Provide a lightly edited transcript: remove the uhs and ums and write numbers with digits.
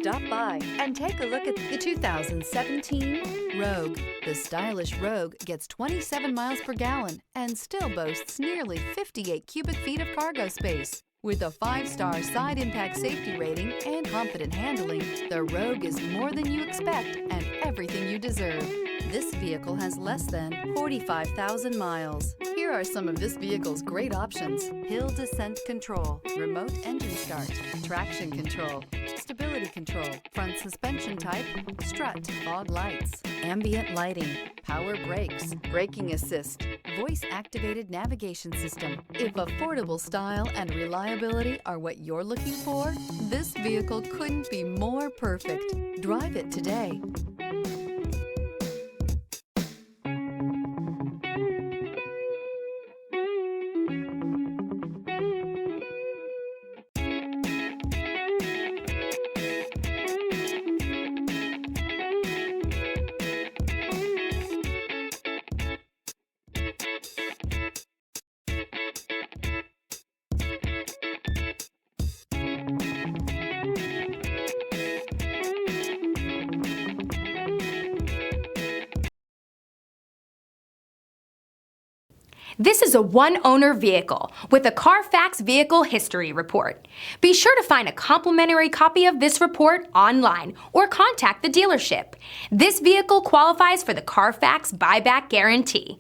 Stop by and take a look at the 2017 Rogue. The stylish Rogue gets 27 miles per gallon and still boasts nearly 58 cubic feet of cargo space. With a 5-star side impact safety rating and confident handling, the Rogue is more than you expect and everything you deserve. This vehicle has less than 45,000 miles. Here are some of this vehicle's great options: hill descent control, remote engine start, traction control, stability control, front suspension type, strut, fog lights, ambient lighting, power brakes, braking assist, voice-activated navigation system. If affordable style and reliability are what you're looking for, this vehicle couldn't be more perfect. Drive it today. This is a one-owner vehicle with a Carfax Vehicle History Report. Be sure to find a complimentary copy of this report online or contact the dealership. This vehicle qualifies for the Carfax Buyback Guarantee.